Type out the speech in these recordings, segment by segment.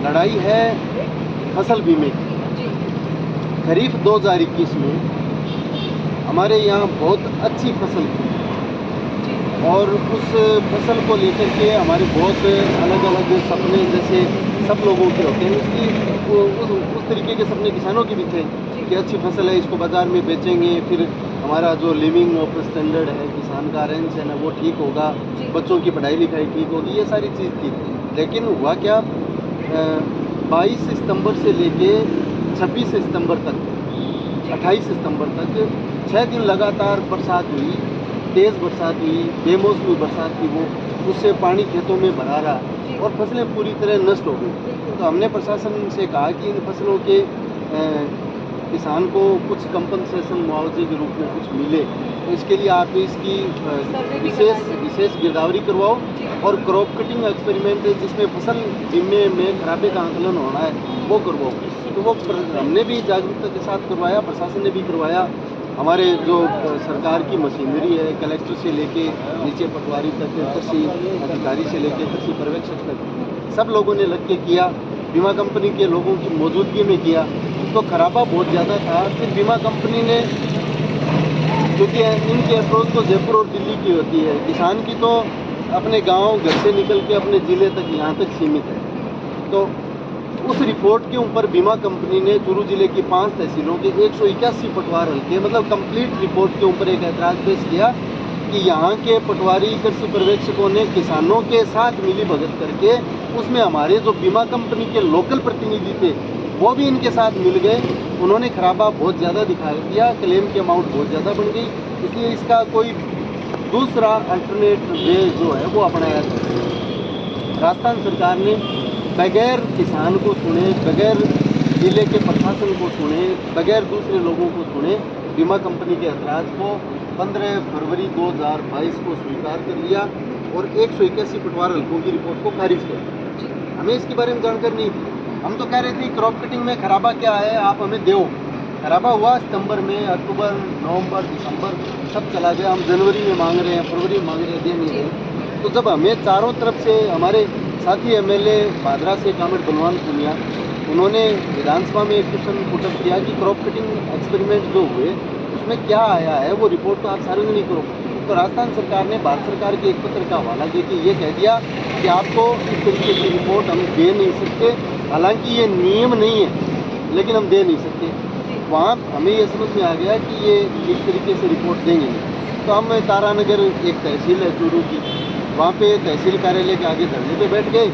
लड़ाई है फसल बीमे की। खरीफ 2021 में हमारे यहाँ बहुत अच्छी फसल थी और उस फसल को लेकर के हमारे बहुत अलग अलग सपने जैसे सब लोगों के होते हैं, उस तरीके के सपने किसानों के भी थे कि अच्छी फसल है, इसको बाज़ार में बेचेंगे, फिर हमारा जो लिविंग ऑफ स्टैंडर्ड है, किसान का रहन सहन है वो ठीक होगा, बच्चों की पढ़ाई लिखाई ठीक होगी, ये सारी चीज़ थी। लेकिन हुआ क्या, 22 सितंबर से लेके 26 सितंबर तक, 28 सितंबर तक 6 दिन लगातार बरसात हुई, तेज़ बरसात हुई, बेमौसमी बरसात थी वो, उससे पानी खेतों में भरा रहा और फसलें पूरी तरह नष्ट हो गई। तो हमने प्रशासन से कहा कि इन फसलों के किसान को कुछ कंपनसेशन मुआवजे के रूप में कुछ मिले, तो इसके लिए आप इसकी विशेष गिरदावरी करवाओ और क्रॉप कटिंग एक्सपेरिमेंट जिसमें फसल बीमे में खराबे का आंकलन होना है वो करवाओ। तो वो हमने भी जागरूकता के साथ करवाया, प्रशासन ने भी करवाया। हमारे जो सरकार की मशीनरी है, कलेक्टर से लेके नीचे पटवारी तक, कृषि अधिकारी से लेके कृषि पर्यवेक्षक तक, सब लोगों ने लग के किया, बीमा कंपनी के लोगों की मौजूदगी में किया। तो खराबा बहुत ज़्यादा था। फिर बीमा कंपनी ने, क्योंकि इनकी अप्रोच तो जयपुर और दिल्ली की होती है, किसान की तो अपने गांव घर से निकल के अपने ज़िले तक यहाँ तक सीमित है। तो उस रिपोर्ट के ऊपर बीमा कंपनी ने चूरू जिले की 5 तहसीलों के 181 पटवार हल्के, मतलब कंप्लीट रिपोर्ट के ऊपर एक ऐतराज़ पेश किया कि यहाँ के पटवारी कृषि पर्यवेक्षकों ने किसानों के साथ मिली भगत करके, उसमें हमारे जो बीमा कंपनी के लोकल प्रतिनिधि थे वो भी इनके साथ मिल गए। उन्होंने खराबा बहुत ज़्यादा दिखा दिया, क्लेम की अमाउंट बहुत ज़्यादा बढ़ गई, इसलिए इसका कोई दूसरा अल्टरनेट वे जो है वो अपनाया जाए। राजस्थान सरकार ने बगैर किसान को सुने, बगैर जिले के प्रशासन को सुने, बगैर दूसरे लोगों को सुने, बीमा कंपनी के ऐतराज़ को 15 फरवरी 2022 को स्वीकार कर लिया और 181 पटवार हल्कों की रिपोर्ट को खारिज किया। हमें इसके बारे में जानकारी नहीं थी। हम तो कह रहे थे क्रॉप कटिंग में खराबा क्या है, आप हमें दो। खराबा हुआ सितंबर में, अक्टूबर, नवंबर, दिसंबर सब चला गया। हम जनवरी में मांग रहे हैं, फरवरी में मांग रहे हैं, दे नहीं रहे। तो जब हमें चारों तरफ से हमारे साथी एमएलए भादरा से कामिल बलवान पुनिया, उन्होंने विधानसभा में एक क्वेश्चन पुटअप किया कि क्रॉप कटिंग एक्सपेरिमेंट जो हुए उसमें क्या आया है, वो रिपोर्ट तो आप सार्वजनिक करो। तो राजस्थान सरकार ने भारत सरकार के एक पत्र का हवाला देके ये कह दिया कि आपको इस तरीके की रिपोर्ट हम दे नहीं सकते, हालांकि ये नियम नहीं है लेकिन हम दे नहीं सकते। वहाँ हमें ये समझ में आ गया कि ये इस तरीके से रिपोर्ट देंगे। तो हम तारानगर एक तहसील है चूरू की, वहाँ पे तहसील कार्यालय के आगे धरने पे बैठ गए।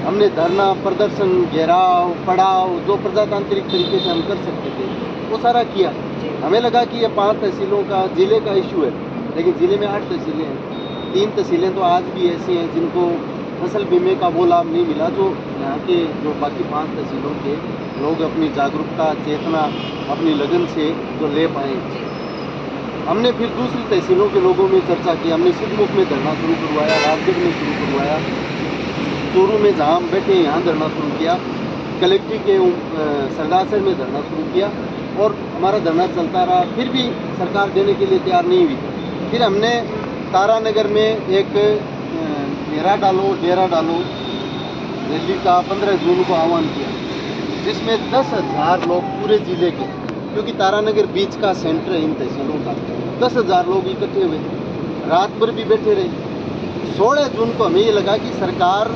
हमने धरना, प्रदर्शन, घेराव, पड़ाव जो प्रजातांत्रिक तरीके से हम कर सकते थे वो सारा किया। हमें लगा कि ये 5 तहसीलों का जिले का इशू है, लेकिन ज़िले में 8 तहसीलें हैं। 3 तहसीलें तो आज भी ऐसी हैं जिनको फसल बीमे का वो लाभ नहीं मिला जो यहाँ के जो बाकी 5 तहसीलों के लोग अपनी जागरूकता, चेतना, अपनी लगन से जो ले पाए। हमने फिर दूसरी तहसीलों के लोगों में चर्चा की। हमने सिद्धमुख में धरना शुरू करवाया, राजगढ़ में शुरू करवाया, चूरू में जहाँ हम बैठे यहाँ धरना शुरू किया, कलेक्ट्री के सरदासर में धरना शुरू किया और हमारा धरना चलता रहा। फिर भी सरकार देने के लिए तैयार नहीं हुई। फिर हमने तारानगर में एक डेरा डालो रैली का 15 जून को आह्वान किया, जिसमें 10,000 लोग पूरे ज़िले के, क्योंकि तारानगर बीच का सेंटर है इन तहसीलों का, 10,000 लोग इकट्ठे हुए, रात भर भी बैठे रहे। 16 जून को हमें ये लगा कि सरकार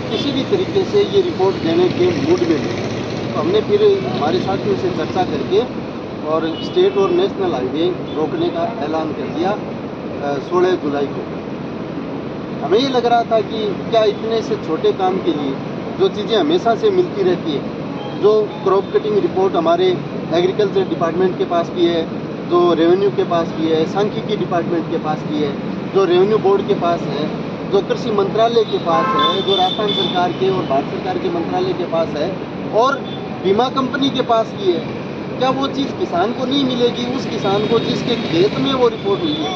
किसी भी तरीके से ये रिपोर्ट देने के मूड में है। तो हमने फिर हमारे साथियों से चर्चा करके और स्टेट और नेशनल हाईवे रोकने का ऐलान कर दिया 16 जुलाई को। हमें ये लग रहा था कि क्या इतने से छोटे काम के लिए जो चीज़ें हमेशा से मिलती रहती है, जो क्रॉप कटिंग रिपोर्ट हमारे एग्रीकल्चर डिपार्टमेंट के पास भी है, जो रेवेन्यू के पास भी है, सांख्यिकी डिपार्टमेंट के पास भी है, जो रेवेन्यू बोर्ड के पास है, जो कृषि मंत्रालय के पास है, जो राजस्थान सरकार के और भारत सरकार के मंत्रालय के पास है और बीमा कंपनी के पास भी है, क्या वो चीज़ किसान को नहीं मिलेगी? उस किसान को जिसके खेत में वो रिपोर्ट हुई है,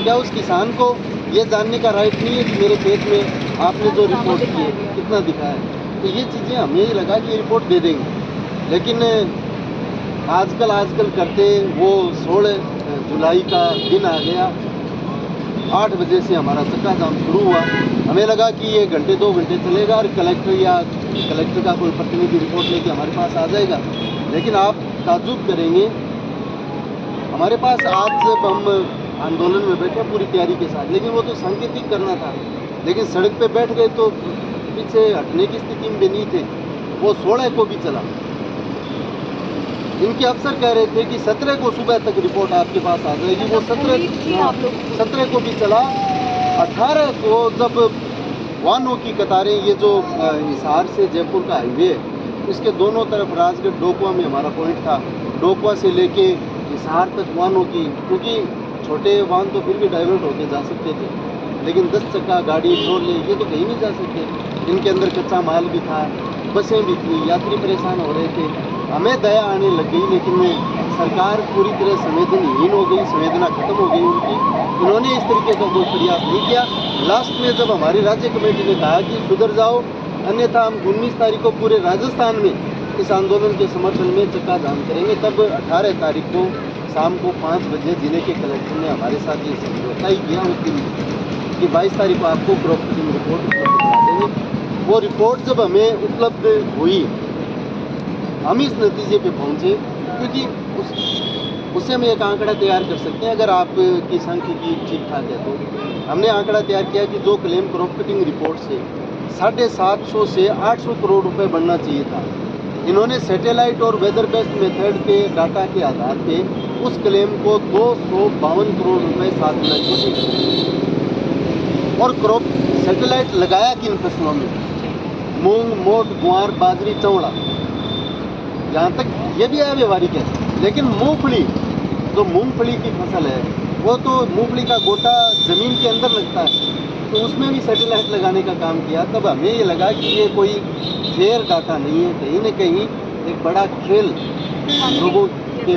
क्या उस किसान को ये जानने का राइट नहीं है कि मेरे खेत में आपने जो रिपोर्ट की है कितना दिखा है? तो ये चीज़ें हमें ये लगा कि ये रिपोर्ट दे देंगे, लेकिन आजकल करते वो 16 जुलाई का दिन आ गया। 8 बजे से हमारा चक्का जाम शुरू हुआ। हमें लगा कि ये घंटे 2 घंटे चलेगा और कलेक्टर या कलेक्टर का कोई प्रतिनिधि रिपोर्ट लेके हमारे पास आ जाएगा। लेकिन आप ताज्जुब करेंगे, हमारे पास आज जब हम आंदोलन में बैठे पूरी तैयारी के साथ, लेकिन वो तो सांकेतिक करना था, लेकिन सड़क पे बैठ गए तो पीछे हटने की स्थिति में भी नहीं थे। वो 16 को भी चला। इनके अफसर कह रहे थे कि 17 को सुबह तक रिपोर्ट आपके पास आ जाएगी, वो 17 को भी चला। 18 को जब वाहनों की कतारें, ये जो हिसार से जयपुर का हाईवे है, इसके दोनों तरफ राजगढ़ डोकुआ में हमारा पॉइंट था, डोकुआ से लेके हिसार तक वाहनों की, क्योंकि छोटे वाहन तो फिर भी डाइवर्ट होके जा सकते थे, लेकिन 10 चक्का गाड़ी ट्रोले ये तो कहीं नहीं जा सकते। इनके अंदर कच्चा माल भी था, बसें भी थी, यात्री परेशान हो रहे थे। हमें दया आने लग गई, लेकिन सरकार पूरी तरह संवेदनहीन हो गई, संवेदना खत्म हो गई उनकी। उन्होंने इस तरीके का कोई प्रयास नहीं किया। लास्ट में जब हमारी राज्य कमेटी ने कहा कि सुधर जाओ, अन्यथा हम 19 तारीख को पूरे राजस्थान में इस आंदोलन के समर्थन में चक्का जाम करेंगे, तब 18 तारीख को शाम को 5 बजे जिले के कलेक्टर ने हमारे साथ ये समझौता ही किया उस दिन कि 22 तारीख को आपको क्रॉप कटिंग रिपोर्ट उपलब्ध करा देंगे। वो रिपोर्ट जब हमें उपलब्ध हुई, हम इस नतीजे पे पहुंचे, क्योंकि उससे हम एक आंकड़ा तैयार कर सकते हैं अगर आपकी सांख्यिकी ठीक ठाक है तो। हमने आंकड़ा तैयार किया कि जो क्लेम क्रॉप कटिंग रिपोर्ट से 750 से 800 करोड़ रुपए बढ़ना चाहिए था, इन्होंने सैटेलाइट और वेदर बेस्ड मेथड के डाटा के आधार पे उस क्लेम को 252 करोड़ रुपए 7 लाख को दिए। और क्रॉप सैटेलाइट लगाया किन फसलों में? मूंग, मोट, गुआर, बाजरी, चौड़ा, यहाँ तक ये भी है व्यवहारिक है। लेकिन मूंगफली, जो मूंगफली की फसल है, वो तो मूंगफली का गोटा जमीन के अंदर लगता है, तो उसमें भी सैटेलाइट लगाने का काम किया। तब हमें ये लगा कि ये कोई फेयर डाटा नहीं है, कहीं न कहीं एक बड़ा खेल लोगों के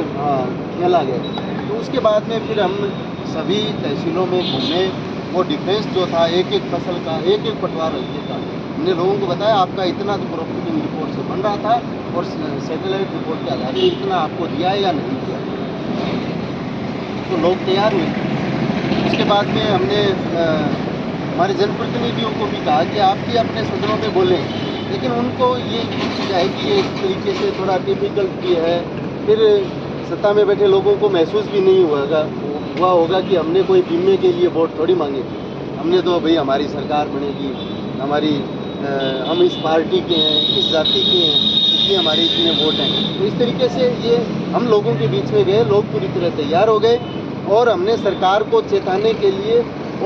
खेला गया। तो उसके बाद में फिर हम सभी तहसीलों में घूमे, वो डिफरेंस जो था एक एक फसल का, एक एक पटवार हल्के का, हमने लोगों को बताया आपका इतना तो क्रॉप कटिंग रिपोर्ट से बन रहा था और सैटेलाइट रिपोर्ट के आधार पर इतना आपको दिया है या नहीं दिया। तो लोग तैयार हुए। उसके बाद में हमने हमारे जनप्रतिनिधियों को भी कहा कि आप भी अपने सदनों में बोलें, लेकिन उनको ये है कि ये एक तरीके से थोड़ा डिफिकल्ट भी है। फिर सत्ता में बैठे लोगों को महसूस भी नहीं हुआ होगा कि हमने कोई बीमे के लिए वोट थोड़ी मांगे थे। हमने तो भाई हमारी सरकार बनेगी, हम इस पार्टी के हैं, इस जाति के हैं, इसलिए हमारे इतने वोट हैं। तो इस तरीके से ये हम लोगों के बीच में गए, लोग पूरी तरह तैयार हो गए और हमने सरकार को चेताने के लिए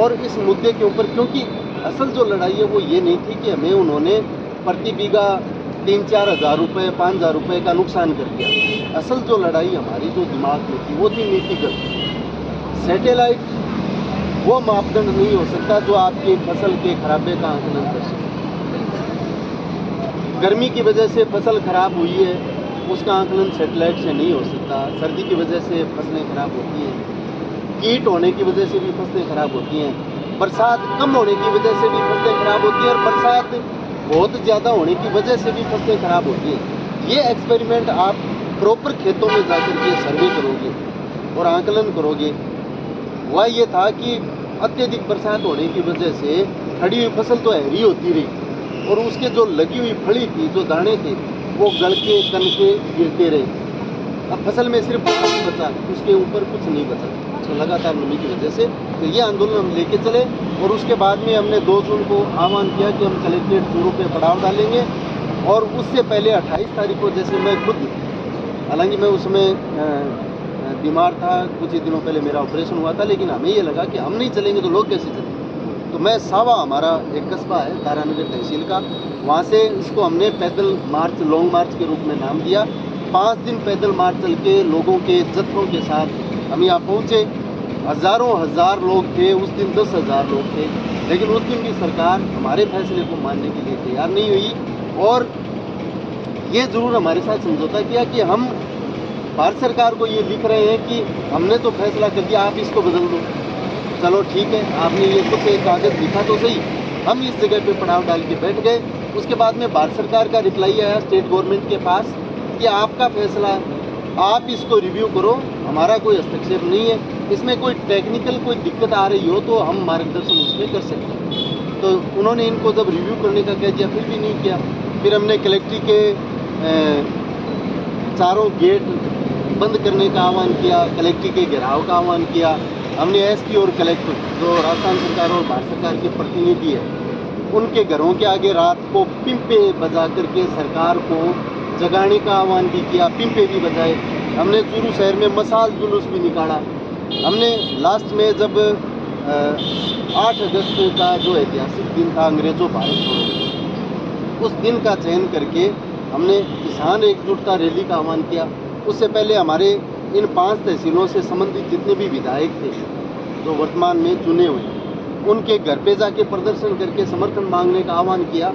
और इस मुद्दे के ऊपर, क्योंकि असल जो लड़ाई है वो ये नहीं थी कि हमें उन्होंने प्रति बीघा 3-4 हज़ार रुपये, 5 हज़ार रुपये का नुकसान कर दिया। असल जो लड़ाई हमारी जो दिमाग में थी वो थी नीतिगत। सैटेलाइट वो मापदंड नहीं हो सकता जो आपकी फसल के खराबे का आंकलन कर सके। गर्मी की वजह से फसल खराब हुई है, उसका आंकलन सैटेलाइट से नहीं हो सकता। सर्दी की वजह से फसलें खराब होती हैं, कीट होने की वजह से भी फसलें खराब होती हैं, बरसात कम होने की वजह से भी फसलें खराब होती हैं और बरसात बहुत ज़्यादा होने की वजह से भी फसलें खराब होती हैं। ये एक्सपेरिमेंट आप प्रॉपर खेतों में जाकर के सर्वे करोगे और आंकलन करोगे। वह ये था कि अत्यधिक बरसात होने की वजह से खड़ी हुई फसल तो हरी होती रही और उसके जो लगी हुई फली थी, जो दाने थे, वो गल के कन के गिरते रहे। अब फसल में सिर्फ घास बचा, उसके ऊपर कुछ नहीं बचा, तो लगातार नमी की वजह से। तो ये आंदोलन हम लेके चले और उसके बाद में हमने 2 जून को आह्वान किया कि हम कलेक्ट्रेट चूरू पे पड़ाव डालेंगे। और उससे पहले 28 तारीख को, जैसे मैं खुद, हालांकि मैं उसमें बीमार था, कुछ ही दिनों पहले मेरा ऑपरेशन हुआ था, लेकिन हमें ये लगा कि हम नहीं चलेंगे तो लोग कैसे चलेंगे। तो मैं सावा, हमारा एक कस्बा है तारानगर तहसील का, वहाँ से इसको हमने पैदल मार्च, लॉन्ग मार्च के रूप में नाम दिया। 5 दिन पैदल मार्च चल के लोगों के जत्थों के साथ हम यहाँ पहुँचे। हज़ारों हज़ार लोग थे उस दिन, 10,000 लोग थे, लेकिन उस दिन भी सरकार हमारे फैसले को मानने के लिए तैयार नहीं हुई। और ये ज़रूर हमारे साथ समझौता किया कि हम भारत सरकार को ये लिख रहे हैं कि हमने तो फैसला कर दिया, आप इसको बदल दो। चलो ठीक है, आपने ये कुछ एक कागज़ लिखा तो सही। हम इस जगह पे पड़ाव डाल के बैठ गए। उसके बाद में भारत सरकार का रिप्लाई आया स्टेट गवर्नमेंट के पास कि आपका फैसला, आप इसको रिव्यू करो, हमारा कोई हस्तक्षेप नहीं है। इसमें कोई टेक्निकल कोई दिक्कत आ रही हो तो हम मार्गदर्शन उसमें कर सकते हैं। तो उन्होंने इनको जब रिव्यू करने का कह दिया, फिर भी नहीं किया। फिर हमने कलेक्ट्री के चारों गेट बंद करने का आह्वान किया, कलेक्ट्री के घेराव का आह्वान किया। हमने एसपी और कलेक्टर जो राजस्थान सरकार और भारत सरकार के प्रतिनिधि है उनके घरों के आगे रात को पिंपे बजा करके सरकार को जगाने का आह्वान भी किया, पिंपे भी बजाए। हमने चूरू शहर में मसाल जुलूस भी निकाला। हमने लास्ट में जब 8 अगस्त का जो ऐतिहासिक दिन था अंग्रेजों भारत छोड़ो, उस दिन का चयन करके हमने किसान एकजुटता रैली का आह्वान किया। उससे पहले हमारे इन 5 तहसीलों से संबंधित जितने भी विधायक थे जो वर्तमान में चुने हुए, उनके घर पे जाके प्रदर्शन करके समर्थन मांगने का आह्वान किया।